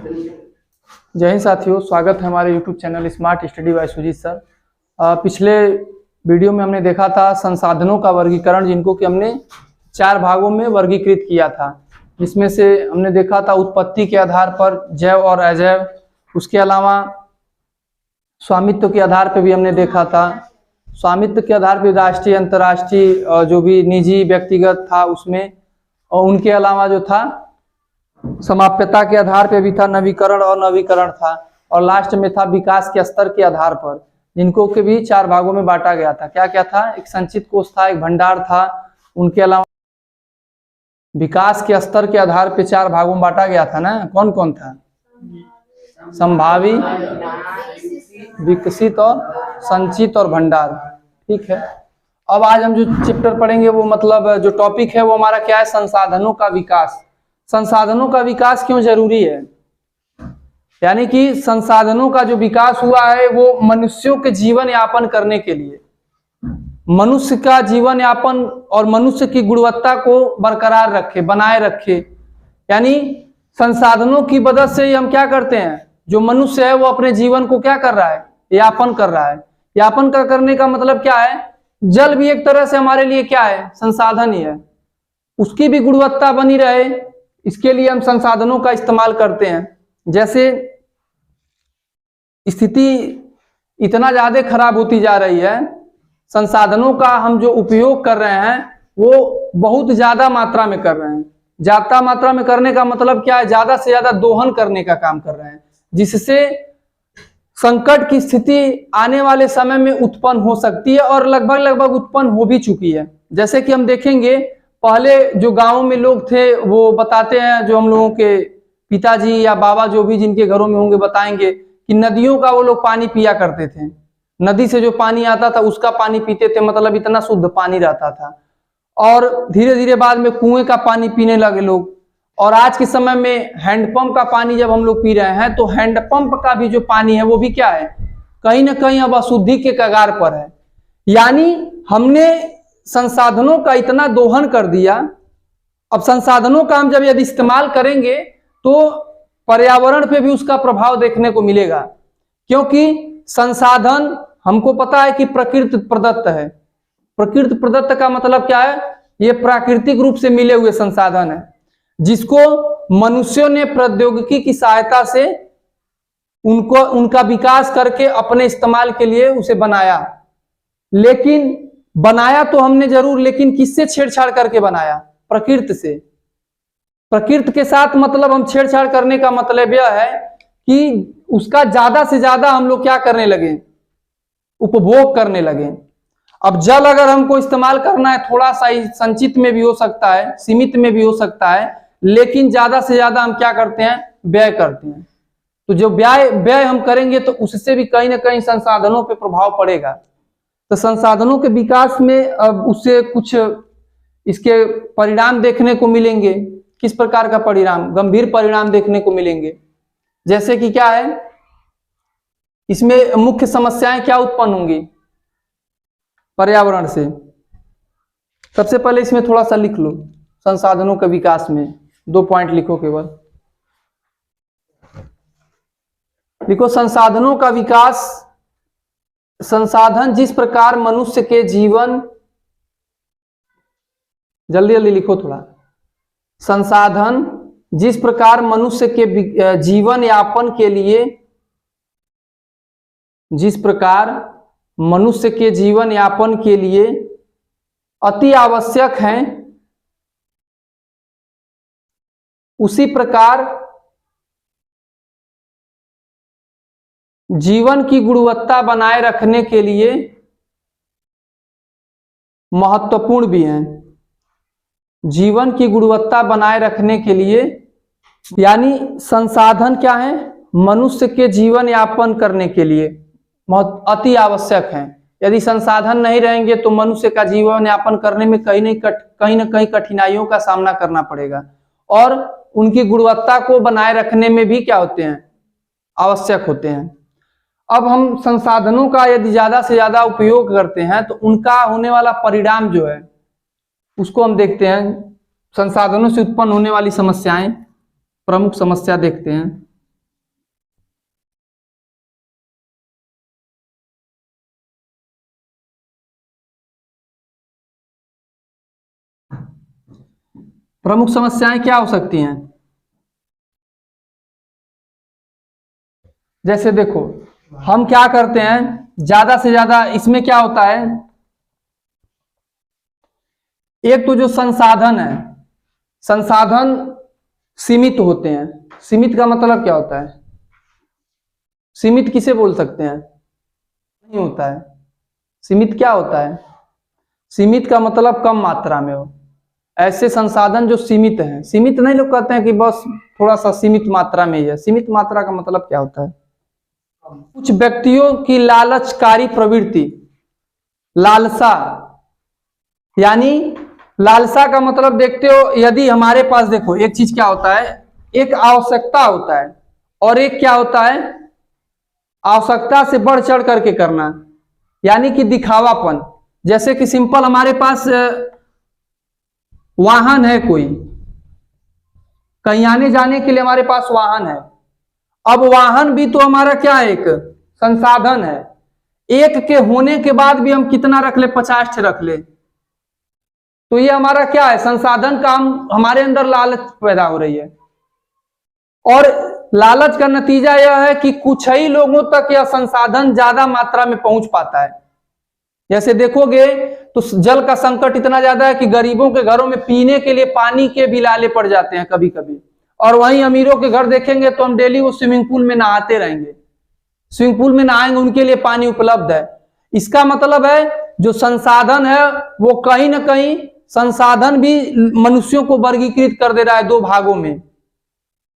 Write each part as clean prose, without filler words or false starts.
जय हिंद साथियों, स्वागत है हमारे YouTube channel smart study by Sujeet sir. पिछले वीडियो में हमने देखा था संसाधनों का वर्गीकरण, जिनको कि हमने 4 भागों में वर्गीकृत किया था। जिसमें से हमने देखा था उत्पत्ति के आधार पर जैव और अजैव, उसके अलावा स्वामित्व के आधार पर भी हमने देखा था। स्वामित्व के आधार पर राष्ट्रीय, अंतर्राष्ट्रीय, जो भी निजी व्यक्तिगत था उसमें, और उनके अलावा जो था समाप्यता के आधार पे भी था, नवीकरण और नवीकरण था, और लास्ट में था विकास के स्तर के आधार पर, जिनको के भी 4 भागों में बांटा गया था। क्या क्या था? एक संचित कोष था, एक भंडार था, उनके अलावा विकास के स्तर के आधार पे 4 भागों में बांटा गया था ना। कौन कौन था? संभावी, विकसित और संचित और भंडार। ठीक है, अब आज हम जो चैप्टर पढ़ेंगे वो मतलब जो टॉपिक है वो हमारा क्या है? संसाधनों का विकास। संसाधनों का विकास क्यों जरूरी है? यानी कि संसाधनों का जो विकास हुआ है वो मनुष्यों के जीवन यापन करने के लिए, मनुष्य का जीवन यापन और मनुष्य की गुणवत्ता को बरकरार रखे, बनाए रखे। यानी संसाधनों की मदद से ही हम क्या करते हैं? जो मनुष्य है वो अपने जीवन को क्या कर रहा है? यापन कर रहा है। यापन करने का मतलब क्या है? जल भी एक तरह से हमारे लिए क्या है? संसाधन ही है। उसकी भी गुणवत्ता बनी रहे, इसके लिए हम संसाधनों का इस्तेमाल करते हैं। जैसे स्थिति इतना ज्यादा खराब होती जा रही है, संसाधनों का हम जो उपयोग कर रहे हैं वो बहुत ज्यादा मात्रा में कर रहे हैं। ज्यादा मात्रा में करने का मतलब क्या है? ज्यादा से ज्यादा दोहन करने का काम कर रहे हैं, जिससे संकट की स्थिति आने वाले समय में उत्पन्न हो सकती है और लगभग उत्पन्न हो भी चुकी है। जैसे कि हम देखेंगे, पहले जो गांवों में लोग थे वो बताते हैं, जो हम लोगों के पिताजी या बाबा जो भी जिनके घरों में होंगे बताएंगे कि नदियों का वो लोग पानी पिया करते थे। नदी से जो पानी आता था उसका पानी पीते थे, मतलब इतना शुद्ध पानी रहता था। और धीरे धीरे बाद में कुएं का पानी पीने लगे लोग, और आज के समय में हैंडपंप का पानी जब हम लोग पी रहे हैं तो हैंडपंप का भी जो पानी है वो भी क्या है? कहीं ना कहीं अब अशुद्धि के कगार पर है। यानी हमने संसाधनों का इतना दोहन कर दिया। अब संसाधनों का हम जब यदि इस्तेमाल करेंगे तो पर्यावरण पे भी उसका प्रभाव देखने को मिलेगा, क्योंकि संसाधन हमको पता है कि प्रकृति प्रदत्त है। प्रकृति प्रदत्त का मतलब क्या है? ये प्राकृतिक रूप से मिले हुए संसाधन है, जिसको मनुष्यों ने प्रौद्योगिकी की सहायता से उनका विकास करके अपने इस्तेमाल के लिए उसे बनाया। लेकिन बनाया तो हमने जरूर, लेकिन किससे छेड़छाड़ करके बनाया? प्रकृति से। प्रकृति के साथ मतलब हम छेड़छाड़ करने का मतलब यह है कि उसका ज्यादा से ज्यादा हम लोग क्या करने लगे? उपभोग करने लगे। अब जल अगर हमको इस्तेमाल करना है, थोड़ा सा ही संचित में भी हो सकता है, सीमित में भी हो सकता है, लेकिन ज्यादा से ज्यादा हम क्या करते हैं? व्यय करते हैं। तो जो व्यय हम करेंगे तो उससे भी कहीं ना कहीं संसाधनों पर प्रभाव पड़ेगा। तो संसाधनों के विकास में अब उससे कुछ इसके परिणाम देखने को मिलेंगे। किस प्रकार का परिणाम? गंभीर परिणाम देखने को मिलेंगे। जैसे कि क्या है, इसमें मुख्य समस्याएं क्या उत्पन्न होंगी पर्यावरण से? सबसे पहले इसमें थोड़ा सा लिख लो, संसाधनों के विकास में 2 पॉइंट लिखो केवल। लिखो, संसाधनों का विकास, संसाधन जिस प्रकार मनुष्य के जीवन, जल्दी जल्दी लिखो थोड़ा। संसाधन जिस प्रकार मनुष्य के जीवन यापन के लिए, जिस प्रकार मनुष्य के जीवन यापन के लिए अति आवश्यक हैं, उसी प्रकार जीवन की गुणवत्ता बनाए रखने के लिए महत्वपूर्ण भी हैं। जीवन की गुणवत्ता बनाए रखने के लिए, यानी संसाधन क्या है? मनुष्य के जीवन यापन करने के लिए अति आवश्यक हैं। यदि संसाधन नहीं रहेंगे तो मनुष्य का जीवन यापन करने में कहीं ना कहीं कठिनाइयों का सामना करना पड़ेगा, और उनकी गुणवत्ता को बनाए रखने में भी क्या होते हैं? आवश्यक होते हैं। अब हम संसाधनों का यदि ज्यादा से ज्यादा उपयोग करते हैं तो उनका होने वाला परिणाम जो है उसको हम देखते हैं। संसाधनों से उत्पन्न होने वाली समस्याएं, प्रमुख समस्या देखते हैं। प्रमुख समस्याएं क्या हो सकती हैं? जैसे देखो, हम क्या करते हैं, ज्यादा से ज्यादा इसमें क्या होता है, एक तो जो संसाधन है, संसाधन सीमित होते हैं। सीमित का मतलब क्या होता है? सीमित किसे बोल सकते हैं? नहीं होता है। सीमित क्या होता है? सीमित का मतलब कम मात्रा में हो। ऐसे संसाधन जो सीमित हैं, सीमित नहीं लोग कहते हैं कि बस थोड़ा सा सीमित मात्रा में ही है। सीमित मात्रा का मतलब क्या होता है? कुछ व्यक्तियों की लालचकारी प्रवृत्ति, लालसा, यानी लालसा का मतलब देखते हो, यदि हमारे पास देखो एक चीज क्या होता है, एक आवश्यकता होता है और एक क्या होता है, आवश्यकता से बढ़ चढ़ करके करना, यानी कि दिखावापन। जैसे कि सिंपल हमारे पास वाहन है, कोई कहीं आने जाने के लिए हमारे पास वाहन है। अब वाहन भी तो हमारा क्या है, एक संसाधन है। एक के होने के बाद भी हम कितना रख ले, 50 रख ले, तो ये हमारा क्या है, संसाधन का हम हमारे अंदर लालच पैदा हो रही है। और लालच का नतीजा यह है कि कुछ ही लोगों तक यह संसाधन ज्यादा मात्रा में पहुंच पाता है। जैसे देखोगे तो जल का संकट इतना ज्यादा है कि गरीबों के घरों में पीने के लिए पानी के भी लाले पड़ जाते हैं कभी कभी। और वहीं अमीरों के घर देखेंगे तो हम डेली वो स्विमिंग पूल में नहाते रहेंगे, स्विमिंग पूल में नहाएंगे, उनके लिए पानी उपलब्ध है। इसका मतलब है जो संसाधन है वो कहीं ना कहीं, संसाधन भी मनुष्यों को वर्गीकृत कर दे रहा है दो भागों में,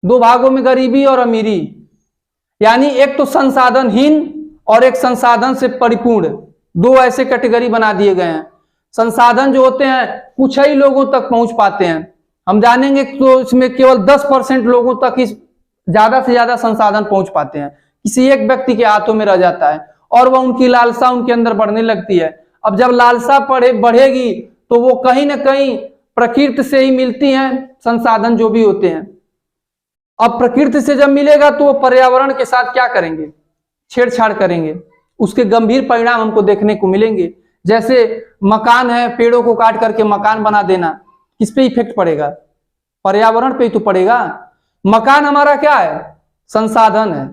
दो भागों में, गरीबी और अमीरी। यानी एक तो संसाधनहीन और एक संसाधन से परिपूर्ण, दो ऐसे कैटेगरी बना दिए गए हैं। संसाधन जो होते हैं कुछ ही लोगों तक पहुंच पाते हैं, हम जानेंगे तो इसमें केवल 10% लोगों तक इस ज्यादा से ज्यादा संसाधन पहुंच पाते हैं, किसी एक व्यक्ति के हाथों में रह जाता है और वह उनकी लालसा उनके अंदर बढ़ने लगती है। अब जब लालसा बढ़ेगी तो वो कहीं ना कहीं प्रकृति से ही मिलती हैं, संसाधन जो भी होते हैं। अब प्रकृति से जब मिलेगा तो वो पर्यावरण के साथ क्या करेंगे, छेड़छाड़ करेंगे, उसके गंभीर परिणाम हमको देखने को मिलेंगे। जैसे मकान है, पेड़ों को काट करके मकान बना देना, किस पे इफेक्ट पड़ेगा? पर्यावरण पे ही तो पड़ेगा। मकान हमारा क्या है, संसाधन है,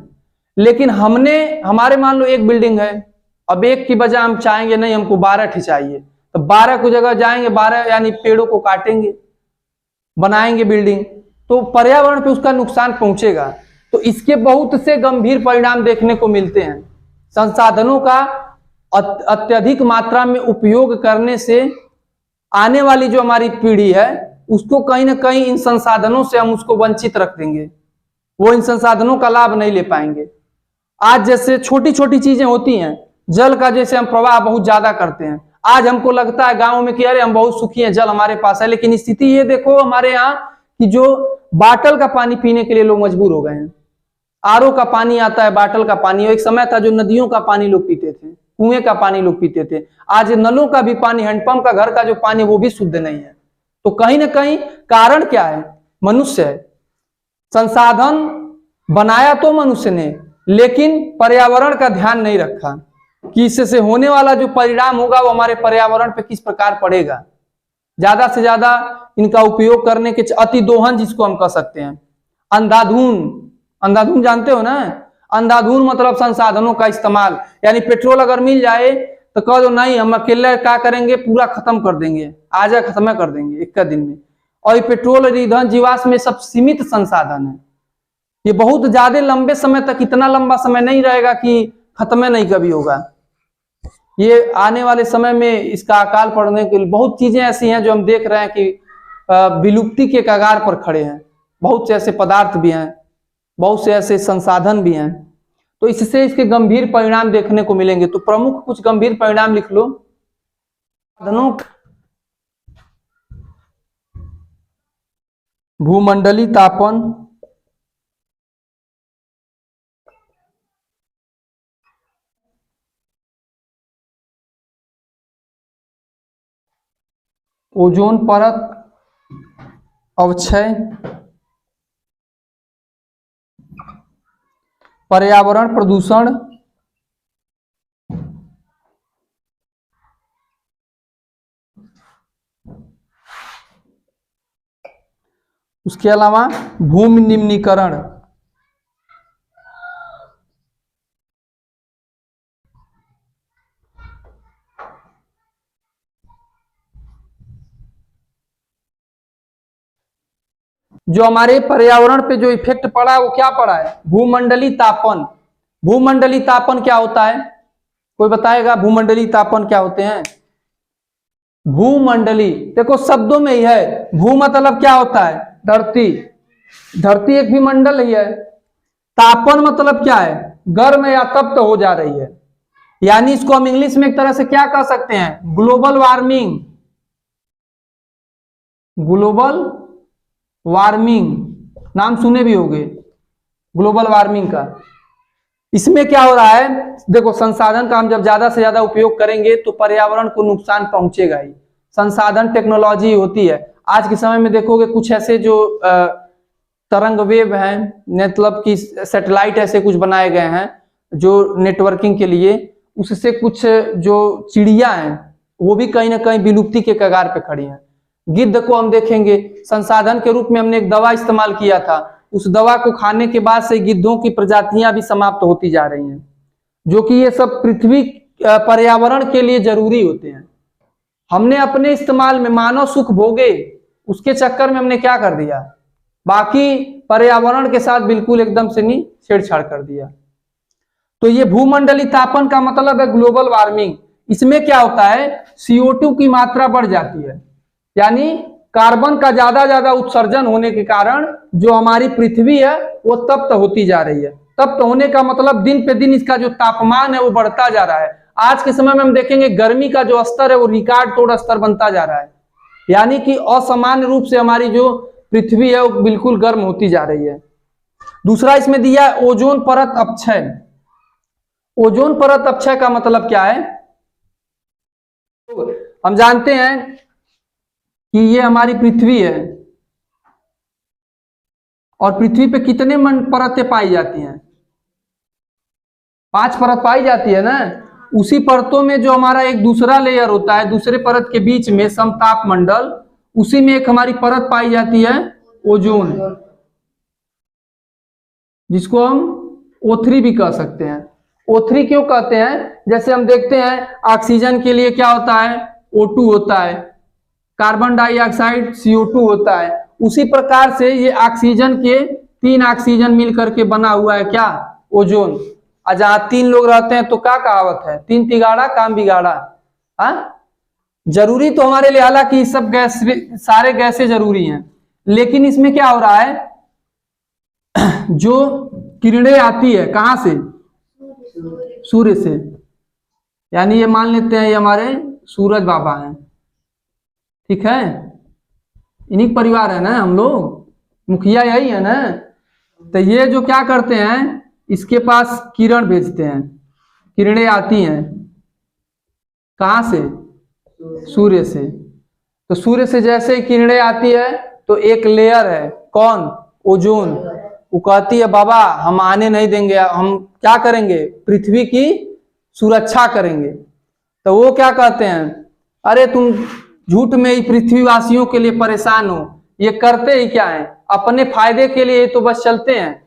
लेकिन हमने, हमारे मान लो एक बिल्डिंग है, अब एक की बजाय हम चाहेंगे नहीं हमको 12 चाहिए, तो 12 को जगह जाएंगे 12, यानी पेड़ों को काटेंगे, बनाएंगे बिल्डिंग, तो पर्यावरण पे उसका नुकसान पहुंचेगा। तो इसके बहुत से गंभीर परिणाम देखने को मिलते हैं। संसाधनों का अत्यधिक मात्रा में उपयोग करने से आने वाली जो हमारी पीढ़ी है उसको कहीं ना कहीं इन संसाधनों से हम उसको वंचित रख देंगे, वो इन संसाधनों का लाभ नहीं ले पाएंगे। आज जैसे छोटी छोटी चीजें होती हैं, जल का जैसे हम प्रवाह बहुत ज्यादा करते हैं, आज हमको लगता है गांव में कि अरे हम बहुत सुखी हैं, जल हमारे पास है, लेकिन स्थिति ये देखो हमारे यहाँ कि जो बाटल का पानी पीने के लिए लोग मजबूर हो गए हैं। आरओ का पानी आता है, बाटल का पानी। एक समय था जो नदियों का पानी लोग पीते थे, कुएं का पानी लोग पीते थे। आज नलों का भी पानी, हैंडपंप का घर का जो पानी वो भी शुद्ध नहीं है। तो कहीं ना कहीं कारण क्या है, मनुष्य है। संसाधन बनाया तो मनुष्य ने, लेकिन पर्यावरण का ध्यान नहीं रखा कि इससे होने वाला जो परिणाम होगा वो हमारे पर्यावरण पे किस प्रकार पड़ेगा। ज्यादा से ज्यादा इनका उपयोग करने के, अति दोहन जिसको हम कह सकते हैं, अंधाधुन, अंधाधुन जानते हो ना, अंधाधुन मतलब संसाधनों का इस्तेमाल। यानी पेट्रोल अगर मिल जाए तो कह दो नहीं हम अकेले क्या करेंगे, पूरा खत्म कर देंगे, आज खत्म कर देंगे एक दिन में। और ये पेट्रोल और ईंधन जीवाश्म में सब सीमित संसाधन है, ये बहुत ज्यादा लंबे समय तक, इतना लंबा समय नहीं रहेगा कि खत्म नहीं कभी होगा। ये आने वाले समय में इसका अकाल पड़ने के लिए बहुत चीजें ऐसी हैं जो हम देख रहे हैं कि विलुप्ति के कगार पर खड़े हैं। बहुत से ऐसे पदार्थ भी हैं, बहुत से ऐसे संसाधन भी हैं, तो इससे इसके गंभीर परिणाम देखने को मिलेंगे। तो प्रमुख कुछ गंभीर परिणाम लिख लो। संसाधनों, भूमंडलीय तापन, ओजोन परत अवक्षय, पर्यावरण प्रदूषण, उसके अलावा भूमि निम्नीकरण, जो हमारे पर्यावरण पे जो इफेक्ट पड़ा है वो क्या पड़ा है? भूमंडलीय तापन। भूमंडलीय तापन क्या होता है? कोई बताएगा भूमंडलीय तापन क्या होते हैं? भूमंडलीय देखो शब्दों में ही है। भू मतलब क्या होता है? धरती। धरती एक भी मंडल ही है। तापन मतलब क्या है? गर्म या तप्त हो जा रही है। यानी इसको हम इंग्लिश में एक तरह से क्या कह सकते हैं? Global warming. ग्लोबल वार्मिंग नाम सुने भी होंगे ग्लोबल वार्मिंग का। इसमें क्या हो रहा है? देखो संसाधन का हम जब ज्यादा से ज्यादा उपयोग करेंगे तो पर्यावरण को नुकसान पहुंचेगा ही। संसाधन टेक्नोलॉजी होती है। आज के समय में देखोगे कुछ ऐसे जो तरंग वेव हैं, मतलब कि सैटेलाइट ऐसे कुछ बनाए गए हैं जो नेटवर्किंग के लिए, उससे कुछ जो चिड़िया हैं वो भी कहीं ना कहीं विलुप्ति के कगार पे खड़ी हैं। गिद्ध को हम देखेंगे संसाधन के रूप में हमने एक दवा इस्तेमाल किया था, उस दवा को खाने के बाद से गिद्धों की प्रजातियां भी समाप्त होती जा रही हैं, जो कि ये सब पृथ्वी पर्यावरण के लिए जरूरी होते हैं। हमने अपने इस्तेमाल में मानव सुख भोगे, उसके चक्कर में हमने क्या कर दिया? बाकी पर्यावरण के साथ बिल्कुल एकदम से नहीं छेड़छाड़ कर दिया। तो ये भूमंडलीय तापन का मतलब है ग्लोबल वार्मिंग। इसमें क्या होता है? CO2 की मात्रा बढ़ जाती है, यानी कार्बन का ज्यादा उत्सर्जन होने के कारण जो हमारी पृथ्वी है वो तप्त होती जा रही है। तप्त होने का मतलब दिन पे दिन इसका जो तापमान है वो बढ़ता जा रहा है। आज के समय में हम देखेंगे गर्मी का जो स्तर है वो रिकॉर्ड तोड़ स्तर बनता जा रहा है, यानी कि असामान्य रूप से हमारी जो पृथ्वी है वो बिल्कुल गर्म होती जा रही है। दूसरा इसमें दिया है ओजोन परत अपक्षय। ओजोन परत अपक्षय का मतलब क्या है? हम जानते हैं कि ये हमारी पृथ्वी है और पृथ्वी पे कितने परतें पाई जाती हैं? 5 परत पाई जाती है ना। उसी परतों में जो हमारा एक दूसरा लेयर होता है, दूसरे परत के बीच में समताप मंडल, उसी में एक हमारी परत पाई जाती है ओजोन, जिसको हम O3 भी कह सकते हैं। O3 क्यों कहते हैं? जैसे हम देखते हैं ऑक्सीजन के लिए क्या होता है? O2 होता है, कार्बन डाइऑक्साइड CO2 होता है। उसी प्रकार से ये ऑक्सीजन के 3 ऑक्सीजन मिलकर के बना हुआ है क्या? ओजोन। और जहां 3 लोग रहते हैं तो क्या कहावत है? 3 तिगाड़ा काम बिगाड़ा। जरूरी तो हमारे लिए, हालांकि सब गैस सारे गैसें जरूरी हैं, लेकिन इसमें क्या हो रहा है? जो किरणें आती है कहां से? सूर्य से। यानी ये मान लेते हैं ये हमारे सूरज बाबा हैं, ठीक है? इन्हीं परिवार है ना हम लोग, मुखिया यही है ना। तो ये जो क्या करते हैं, इसके पास किरण भेजते हैं, किरणें आती हैं कहां से? सूर्य से। तो सूर्य से जैसे ही किरणें आती है तो एक लेयर है, कौन? ओजोन। वो कहती है बाबा हम आने नहीं देंगे, हम क्या करेंगे? पृथ्वी की सुरक्षा करेंगे। तो वो क्या कहते हैं? अरे तुम झूठ में ही पृथ्वीवासियों के लिए परेशान हो। ये करते ही क्या है? अपने फायदे के लिए तो बस चलते हैं।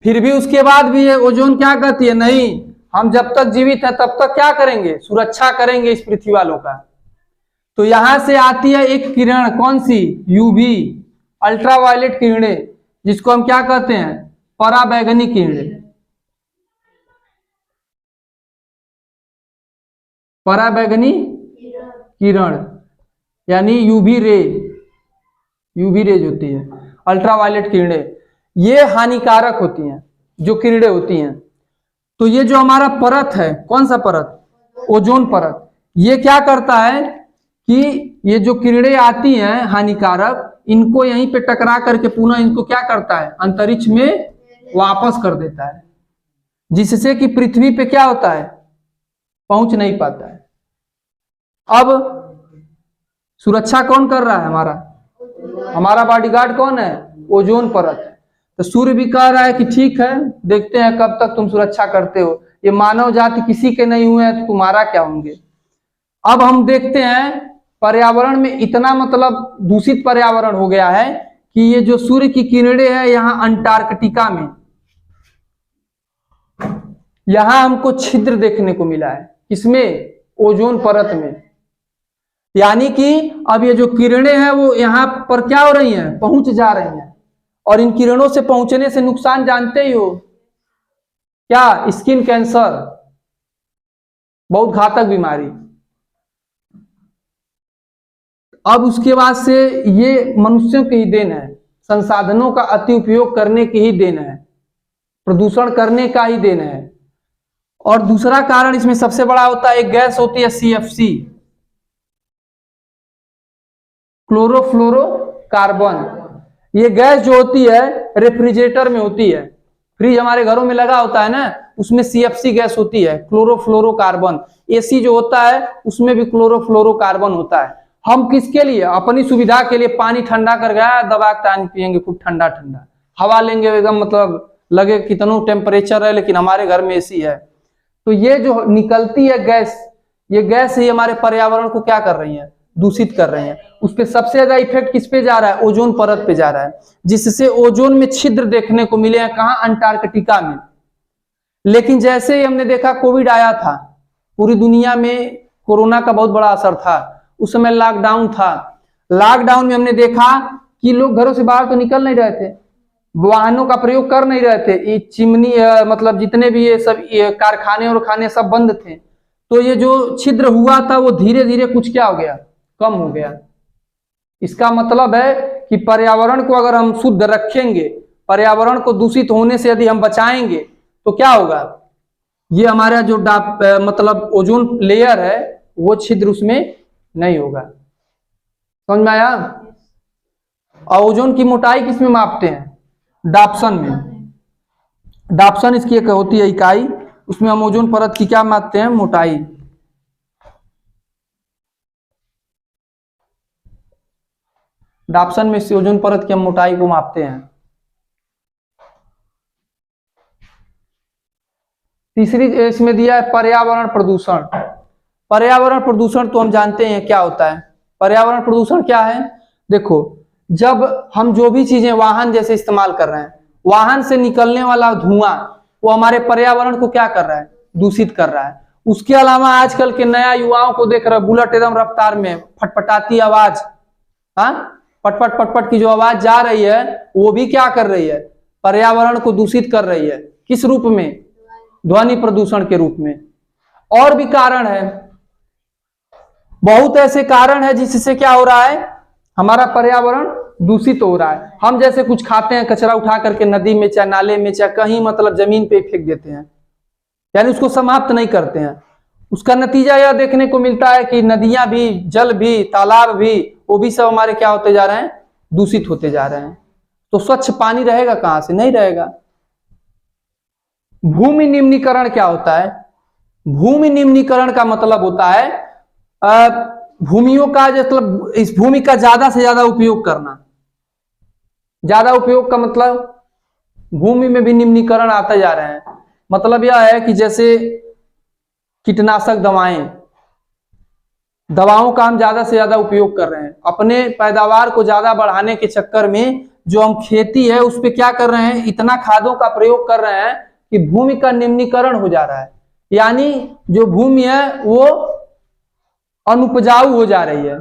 फिर भी उसके बाद भी ये ओजोन क्या कहती है? नहीं, हम जब तक जीवित हैं तब तक क्या करेंगे? सुरक्षा करेंगे इस पृथ्वी वालों का। तो यहां से आती है एक किरण, कौन सी? UV, अल्ट्रावायलेट किरणें, जिसको हम क्या कहते हैं? पराबैंगनी किरणें। पराबैंगनी किरण यानी UV रे, UV रेज होती है, अल्ट्रावायलेट किरणें। ये हानिकारक होती हैं जो किरणें होती हैं। तो ये जो हमारा परत है, कौन सा परत? ओजोन परत। ये क्या करता है कि ये जो किरणें आती हैं हानिकारक, इनको यहीं पे टकरा करके पुनः इनको क्या करता है? अंतरिक्ष में वापस कर देता है, जिससे कि पृथ्वी पे क्या होता है? पहुंच नहीं पाता है। अब सुरक्षा कौन कर रहा है? हमारा बॉडीगार्ड कौन है? ओजोन परत है। तो सूर्य भी कह रहा है कि ठीक है, देखते हैं कब तक तुम सुरक्षा करते हो। ये मानव जाति किसी के नहीं हुए हैं तो तुम्हारा क्या होंगे? अब हम देखते हैं पर्यावरण में इतना मतलब दूषित पर्यावरण हो गया है कि ये जो सूर्य की किरणें हैं यहाँ अंटार्कटिका में, यहां हमको छिद्र देखने को मिला है। किसमें? ओजोन परत में। यानी कि अब ये जो किरणें हैं वो यहां पर क्या हो रही हैं? पहुंच जा रही हैं। और इन किरणों से पहुंचने से नुकसान जानते ही हो क्या? स्किन कैंसर, बहुत घातक बीमारी। अब उसके बाद से ये मनुष्यों की ही देन है, संसाधनों का अति उपयोग करने की ही देन है, प्रदूषण करने का ही देन है। और दूसरा कारण इसमें सबसे बड़ा होता है, एक गैस होती है CFC, क्लोरोफ्लोरोकार्बन। ये गैस जो होती है रेफ्रिजरेटर में होती है, फ्रिज हमारे घरों में लगा होता है ना, उसमें CFC गैस होती है, क्लोरोफ्लोरोकार्बन। AC जो होता है उसमें भी क्लोरोफ्लोरोकार्बन होता है। हम किसके लिए? अपनी सुविधा के लिए पानी ठंडा कर गया, दबा के पानी पियेंगे खूब ठंडा ठंडा, हवा लेंगे एकदम, मतलब लगे कितना टेम्परेचर है लेकिन हमारे घर में AC है। तो ये जो निकलती है गैस, ये गैस ही हमारे पर्यावरण को क्या कर रही है? दूषित कर रहे हैं। उस पर सबसे ज्यादा इफेक्ट किस पे जा रहा है? ओजोन परत पे जा रहा है, जिससे ओजोन में छिद्र देखने को मिले हैं। कहां? अंटार्कटिका में। लेकिन जैसे ही हमने देखा कोविड आया था, पूरी दुनिया में कोरोना का बहुत बड़ा असर था, उस समय लॉकडाउन था। लॉकडाउन में हमने देखा कि लोग घरों से बाहर तो निकल नहीं रहे थे, वाहनों का प्रयोग कर नहीं रहे थे, ये चिमनी मतलब जितने भी ये सब कारखाने और खाने सब बंद थे। तो ये जो छिद्र हुआ था वो धीरे धीरे कुछ क्या हो गया? कम हो गया। इसका मतलब है कि पर्यावरण को अगर हम शुद्ध रखेंगे, पर्यावरण को दूषित होने से यदि हम बचाएंगे तो क्या होगा? ये हमारा जो मतलब ओजोन लेयर है वो छिद्र उसमें नहीं होगा। समझ में आया? और ओजोन की मोटाई किसमें मापते हैं? डाप्सन में। डाप्सन इसकी एक होती है इकाई, उसमें हम ओजोन परत की क्या मापते हैं? मोटाई। डाप्सन में से ओजोन परत की हम मोटाई को मापते हैं। तीसरी इसमें दिया है पर्यावरण प्रदूषण। पर्यावरण प्रदूषण तो हम जानते हैं क्या होता है। पर्यावरण प्रदूषण क्या है? देखो, जब हम जो भी चीजें वाहन जैसे इस्तेमाल कर रहे हैं, वाहन से निकलने वाला धुआं वो हमारे पर्यावरण को क्या कर रहा है? दूषित कर रहा है। उसके अलावा आजकल के नया युवाओं को देख रहे, बुलेट एकदम रफ्तार में फटफटाती आवाज, हाँ, पटपट पटपट की जो आवाज जा रही है वो भी क्या कर रही है? पर्यावरण को दूषित कर रही है। किस रूप में? ध्वनि प्रदूषण के रूप में। और भी कारण है, बहुत ऐसे कारण है जिससे क्या हो रहा है? हमारा पर्यावरण दूषित हो रहा है। हम जैसे कुछ खाते हैं, कचरा उठा करके नदी में चाहे नाले में चाहे कहीं मतलब जमीन पे फेंक देते हैं, यानी उसको समाप्त नहीं करते हैं। उसका नतीजा यह देखने को मिलता है कि नदियां भी, जल भी, तालाब भी, वो भी सब हमारे क्या होते जा रहे हैं? दूषित होते जा रहे हैं। तो स्वच्छ पानी रहेगा कहां से? नहीं रहेगा। भूमि निम्नीकरण क्या होता है? भूमि निम्नीकरण का मतलब होता है भूमियों का, मतलब इस भूमि का ज्यादा से ज्यादा उपयोग करना। ज्यादा उपयोग का मतलब भूमि में भी निम्नीकरण आते जा रहे हैं। मतलब यह है कि जैसे कीटनाशक दवाओं का हम ज्यादा से ज्यादा उपयोग कर रहे हैं, अपने पैदावार को ज्यादा बढ़ाने के चक्कर में जो हम खेती है उस पर क्या कर रहे हैं? इतना खादों का प्रयोग कर रहे हैं कि भूमि का निम्नीकरण हो जा रहा है। यानी जो भूमि है वो अनुपजाऊ हो जा रही है,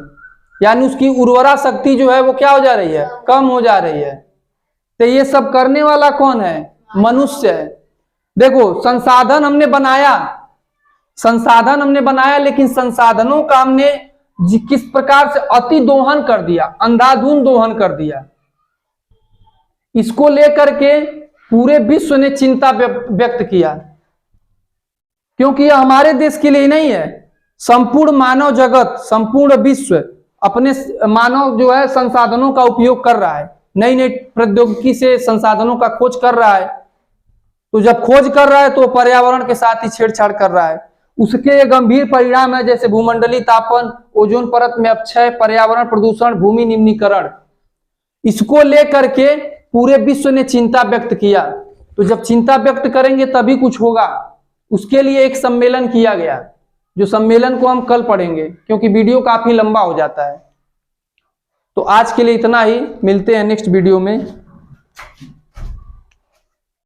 यानी उसकी उर्वरा शक्ति जो है वो क्या हो जा रही है? कम हो जा रही है। तो ये सब करने वाला कौन है? मनुष्य है। देखो, संसाधन हमने बनाया, लेकिन संसाधनों का हमने किस प्रकार से अति दोहन कर दिया, अंधाधुंध दोहन कर दिया। इसको लेकर के पूरे विश्व ने चिंता व्यक्त किया, क्योंकि यह हमारे देश के लिए नहीं है, संपूर्ण मानव जगत, संपूर्ण विश्व अपने मानव जो है संसाधनों का उपयोग कर रहा है, नई नई प्रौद्योगिकी से संसाधनों का खोज कर रहा है। तो जब खोज कर रहा है तो पर्यावरण के साथ ही छेड़छाड़ कर रहा है। उसके गंभीर परिणाम है जैसे भूमंडलीय तापन, ओजोन परत में अपक्षय, पर्यावरण प्रदूषण, भूमि निम्नीकरण। इसको लेकर के पूरे विश्व ने चिंता व्यक्त किया। तो जब चिंता व्यक्त करेंगे तभी कुछ होगा। उसके लिए एक सम्मेलन किया गया, जो सम्मेलन को हम कल पढ़ेंगे क्योंकि वीडियो काफी लंबा हो जाता है। तो आज के लिए इतना ही, मिलते हैं नेक्स्ट वीडियो में।